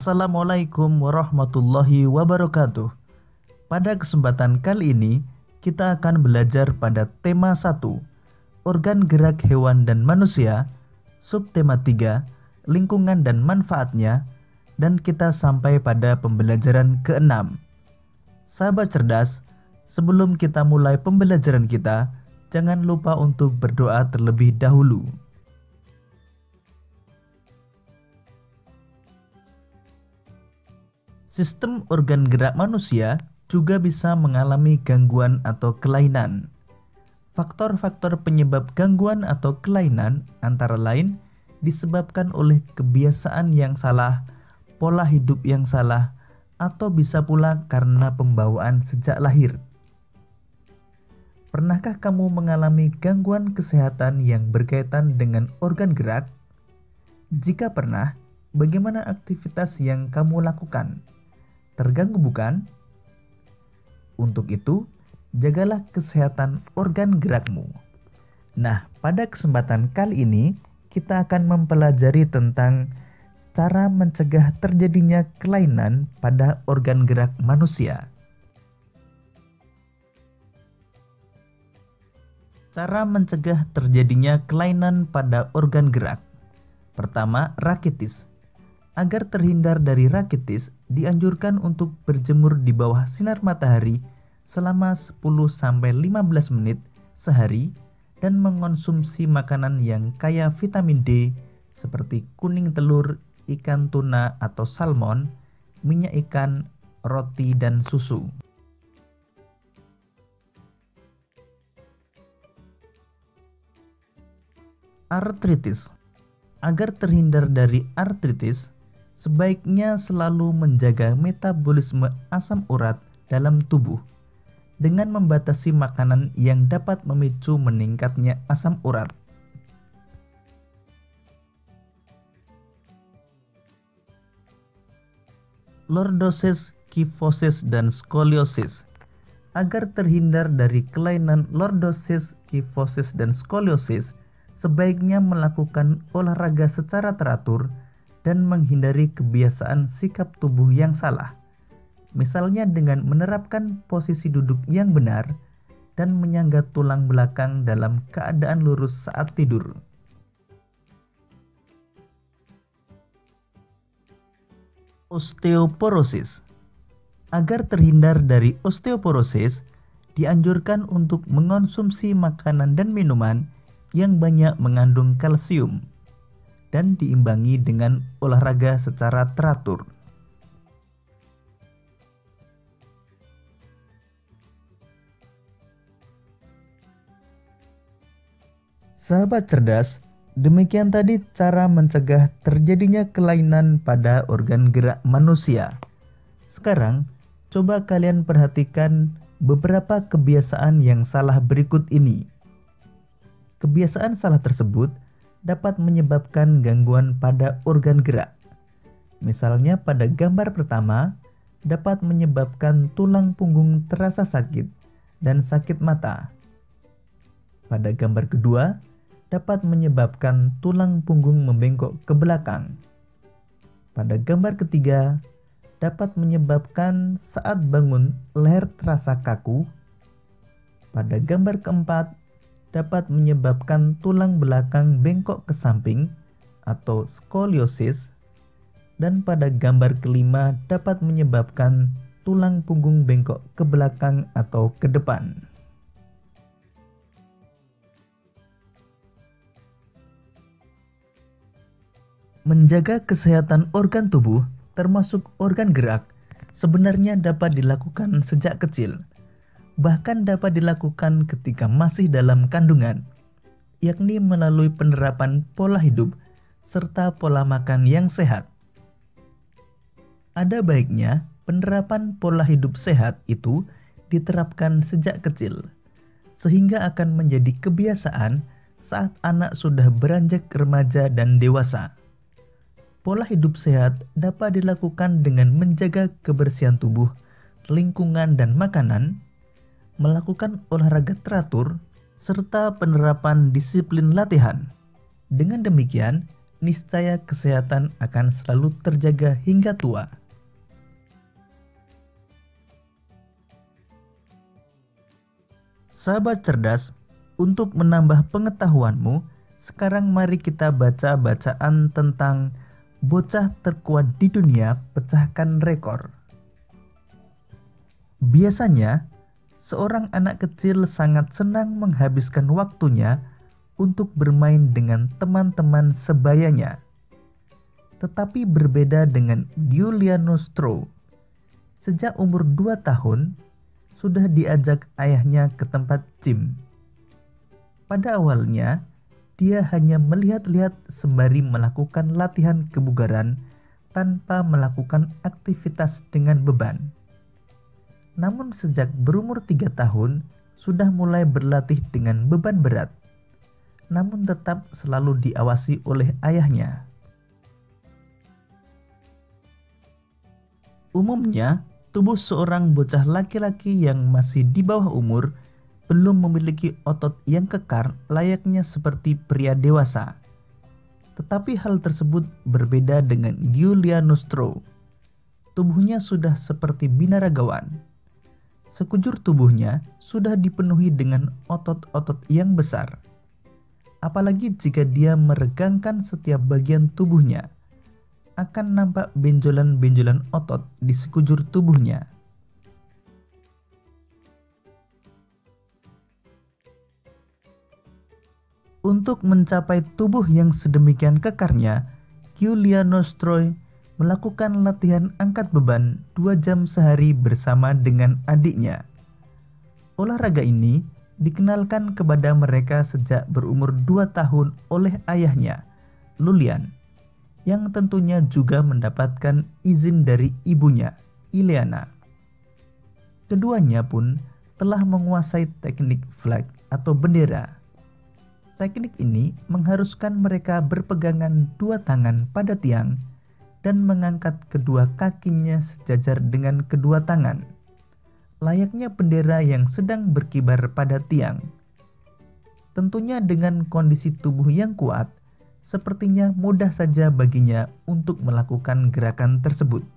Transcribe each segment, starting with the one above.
Assalamualaikum warahmatullahi wabarakatuh. Pada kesempatan kali ini, kita akan belajar pada tema 1, organ gerak hewan dan manusia, subtema 3, lingkungan dan manfaatnya, dan kita sampai pada pembelajaran ke-6. Sahabat cerdas, sebelum kita mulai pembelajaran kita, jangan lupa untuk berdoa terlebih dahulu. Sistem organ gerak manusia juga bisa mengalami gangguan atau kelainan. Faktor-faktor penyebab gangguan atau kelainan antara lain disebabkan oleh kebiasaan yang salah, pola hidup yang salah, atau bisa pula karena pembawaan sejak lahir. Pernahkah kamu mengalami gangguan kesehatan yang berkaitan dengan organ gerak? Jika pernah, bagaimana aktivitas yang kamu lakukan? Terganggu bukan? Untuk itu, jagalah kesehatan organ gerakmu. Nah, pada kesempatan kali ini, kita akan mempelajari tentang cara mencegah terjadinya kelainan pada organ gerak manusia. Cara mencegah terjadinya kelainan pada organ gerak. Pertama, rakitis. Agar terhindar dari rakitis, dianjurkan untuk berjemur di bawah sinar matahari selama 10-15 menit sehari dan mengonsumsi makanan yang kaya vitamin D seperti kuning telur, ikan tuna atau salmon, minyak ikan, roti, dan susu. Artritis. Agar terhindar dari artritis, sebaiknya selalu menjaga metabolisme asam urat dalam tubuh dengan membatasi makanan yang dapat memicu meningkatnya asam urat. Lordosis, kifosis, dan skoliosis. Agar terhindar dari kelainan lordosis, kifosis, dan skoliosis, sebaiknya melakukan olahraga secara teratur dan menghindari kebiasaan sikap tubuh yang salah. Misalnya dengan menerapkan posisi duduk yang benar dan menyangga tulang belakang dalam keadaan lurus saat tidur. Osteoporosis. Agar terhindar dari osteoporosis, dianjurkan untuk mengonsumsi makanan dan minuman yang banyak mengandung kalsium dan diimbangi dengan olahraga secara teratur. Sahabat cerdas, demikian tadi cara mencegah terjadinya kelainan pada organ gerak manusia. Sekarang, coba kalian perhatikan beberapa kebiasaan yang salah berikut ini. Kebiasaan salah tersebut dapat menyebabkan gangguan pada organ gerak. Misalnya pada gambar pertama, dapat menyebabkan tulang punggung terasa sakit dan sakit mata. Pada gambar kedua, dapat menyebabkan tulang punggung membengkok ke belakang. Pada gambar ketiga, dapat menyebabkan saat bangun leher terasa kaku. Pada gambar keempat, dapat menyebabkan tulang belakang bengkok ke samping atau skoliosis, dan pada gambar kelima dapat menyebabkan tulang punggung bengkok ke belakang atau ke depan. Menjaga kesehatan organ tubuh, termasuk organ gerak, sebenarnya dapat dilakukan sejak kecil. Bahkan dapat dilakukan ketika masih dalam kandungan, yakni melalui penerapan pola hidup serta pola makan yang sehat. Ada baiknya penerapan pola hidup sehat itu diterapkan sejak kecil, sehingga akan menjadi kebiasaan saat anak sudah beranjak remaja dan dewasa. Pola hidup sehat dapat dilakukan dengan menjaga kebersihan tubuh, lingkungan, dan makanan, melakukan olahraga teratur, serta penerapan disiplin latihan. Dengan demikian, niscaya kesehatan akan selalu terjaga hingga tua. Sahabat cerdas, untuk menambah pengetahuanmu, sekarang mari kita baca bacaan tentang bocah terkuat di dunia pecahkan rekor. Biasanya, seorang anak kecil sangat senang menghabiskan waktunya untuk bermain dengan teman-teman sebayanya. Tetapi berbeda dengan Giuliano Stroh. Sejak umur 2 tahun, sudah diajak ayahnya ke tempat gym. Pada awalnya, dia hanya melihat-lihat sembari melakukan latihan kebugaran tanpa melakukan aktivitas dengan beban. Namun sejak berumur 3 tahun, sudah mulai berlatih dengan beban berat, namun tetap selalu diawasi oleh ayahnya. Umumnya, tubuh seorang bocah laki-laki yang masih di bawah umur belum memiliki otot yang kekar layaknya seperti pria dewasa. Tetapi hal tersebut berbeda dengan Giuliano Stroh. Tubuhnya sudah seperti binaragawan. Sekujur tubuhnya sudah dipenuhi dengan otot-otot yang besar. Apalagi jika dia meregangkan setiap bagian tubuhnya, akan nampak benjolan-benjolan otot di sekujur tubuhnya. Untuk mencapai tubuh yang sedemikian kekarnya, Giuliano Stroh melakukan latihan angkat beban 2 jam sehari bersama dengan adiknya. Olahraga ini dikenalkan kepada mereka sejak berumur 2 tahun oleh ayahnya, Lulian, yang tentunya juga mendapatkan izin dari ibunya, Ileana. Keduanya pun telah menguasai teknik flag atau bendera. Teknik ini mengharuskan mereka berpegangan 2 tangan pada tiang dan mengangkat kedua kakinya sejajar dengan kedua tangan, layaknya bendera yang sedang berkibar pada tiang. Tentunya dengan kondisi tubuh yang kuat, sepertinya mudah saja baginya untuk melakukan gerakan tersebut.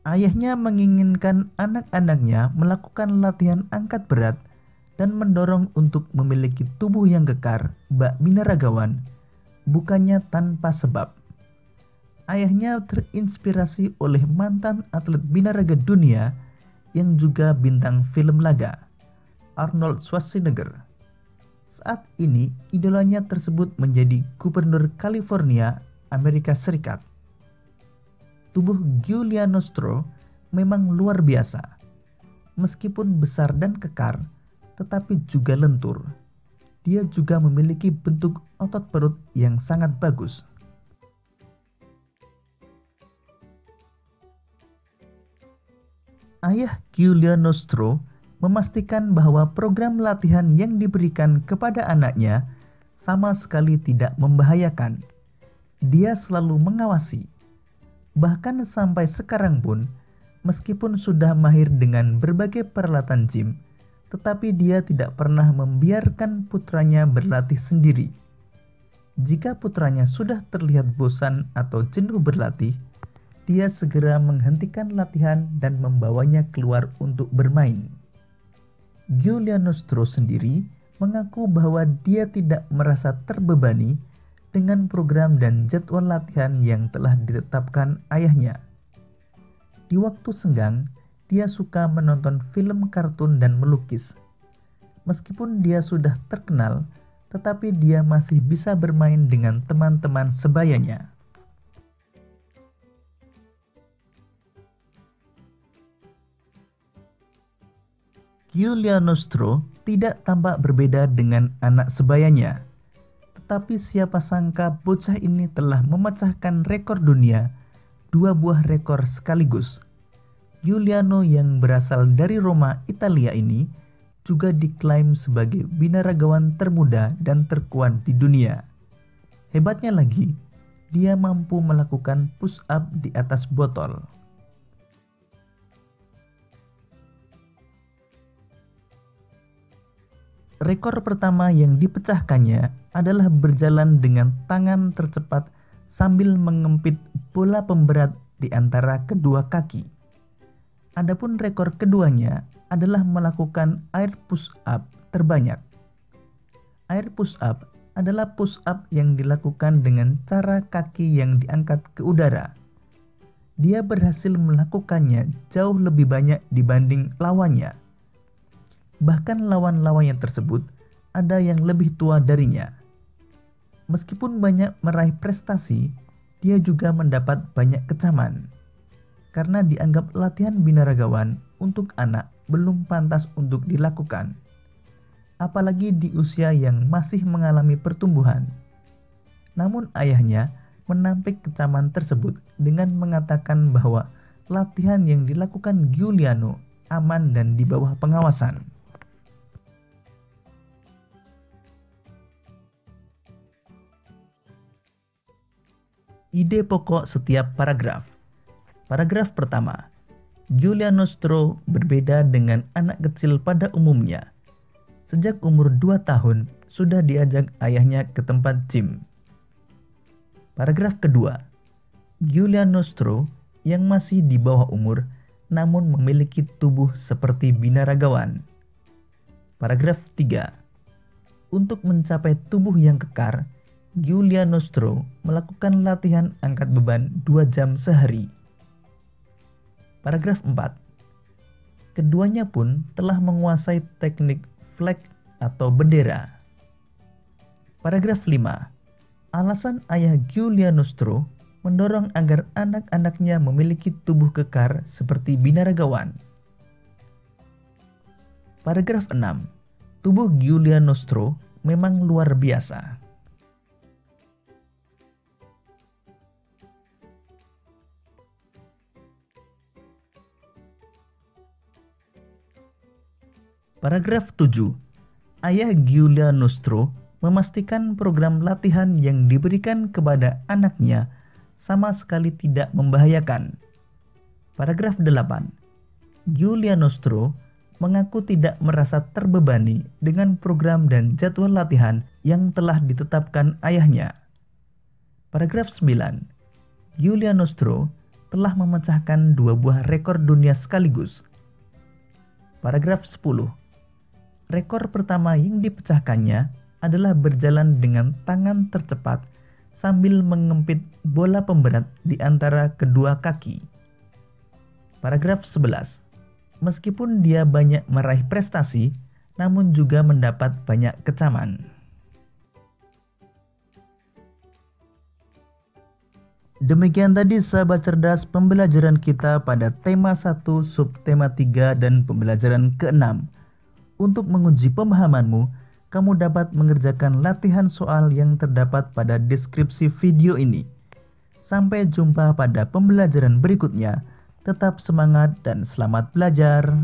Ayahnya menginginkan anak-anaknya melakukan latihan angkat berat dan mendorong untuk memiliki tubuh yang kekar bak binaragawan, bukannya tanpa sebab. Ayahnya terinspirasi oleh mantan atlet binaraga dunia yang juga bintang film laga, Arnold Schwarzenegger. Saat ini idolanya tersebut menjadi gubernur California, Amerika Serikat. Tubuh Giuliano Stroh memang luar biasa. Meskipun besar dan kekar, tetapi juga lentur. Dia juga memiliki bentuk otot perut yang sangat bagus. Ayah Giuliano Stroh memastikan bahwa program latihan yang diberikan kepada anaknya sama sekali tidak membahayakan. Dia selalu mengawasi. Bahkan sampai sekarang pun, meskipun sudah mahir dengan berbagai peralatan gym, tetapi dia tidak pernah membiarkan putranya berlatih sendiri. Jika putranya sudah terlihat bosan atau jenuh berlatih, dia segera menghentikan latihan dan membawanya keluar untuk bermain. Giuliano Stroh sendiri mengaku bahwa dia tidak merasa terbebani dengan program dan jadwal latihan yang telah ditetapkan ayahnya. Di waktu senggang, dia suka menonton film kartun dan melukis. Meskipun dia sudah terkenal, tetapi dia masih bisa bermain dengan teman-teman sebayanya. Giuliano Stroh tidak tampak berbeda dengan anak sebayanya. Tetapi siapa sangka bocah ini telah memecahkan rekor dunia, 2 buah rekor sekaligus. Giuliano yang berasal dari Roma, Italia ini juga diklaim sebagai binaragawan termuda dan terkuat di dunia. Hebatnya lagi, dia mampu melakukan push up di atas botol. Rekor pertama yang dipecahkannya adalah berjalan dengan tangan tercepat sambil mengempit bola pemberat di antara kedua kaki. Adapun rekor keduanya adalah melakukan air push up terbanyak. Air push up adalah push up yang dilakukan dengan cara kaki yang diangkat ke udara. Dia berhasil melakukannya jauh lebih banyak dibanding lawannya. Bahkan lawan-lawannya tersebut ada yang lebih tua darinya. Meskipun banyak meraih prestasi, dia juga mendapat banyak kecaman karena dianggap latihan binaragawan untuk anak belum pantas untuk dilakukan, apalagi di usia yang masih mengalami pertumbuhan. Namun ayahnya menampik kecaman tersebut dengan mengatakan bahwa latihan yang dilakukan Giuliano aman dan di bawah pengawasan. Ide pokok setiap paragraf. Paragraf pertama, Giuliano Stroh berbeda dengan anak kecil pada umumnya. Sejak umur 2 tahun, sudah diajak ayahnya ke tempat gym. Paragraf kedua, Giuliano Stroh yang masih di bawah umur namun memiliki tubuh seperti binaragawan. Paragraf 3, untuk mencapai tubuh yang kekar, Giuliano Stroh melakukan latihan angkat beban 2 jam sehari. Paragraf 4, keduanya pun telah menguasai teknik flag atau bendera. Paragraf 5, alasan ayah Giuliano Stroh mendorong agar anak-anaknya memiliki tubuh kekar seperti binaragawan. Paragraf 6, tubuh Giuliano Stroh memang luar biasa. Paragraf 7, ayah Giuliano Stroh memastikan program latihan yang diberikan kepada anaknya sama sekali tidak membahayakan. Paragraf 8, Giuliano Stroh mengaku tidak merasa terbebani dengan program dan jadwal latihan yang telah ditetapkan ayahnya. Paragraf 9, Giuliano Stroh telah memecahkan 2 buah rekor dunia sekaligus. Paragraf 10, rekor pertama yang dipecahkannya adalah berjalan dengan tangan tercepat sambil mengempit bola pemberat di antara kedua kaki. Paragraf 11, meskipun dia banyak meraih prestasi, namun juga mendapat banyak kecaman. Demikian tadi sahabat cerdas pembelajaran kita pada tema 1, subtema 3, dan pembelajaran ke-6. Untuk menguji pemahamanmu, kamu dapat mengerjakan latihan soal yang terdapat pada deskripsi video ini. Sampai jumpa pada pembelajaran berikutnya. Tetap semangat dan selamat belajar.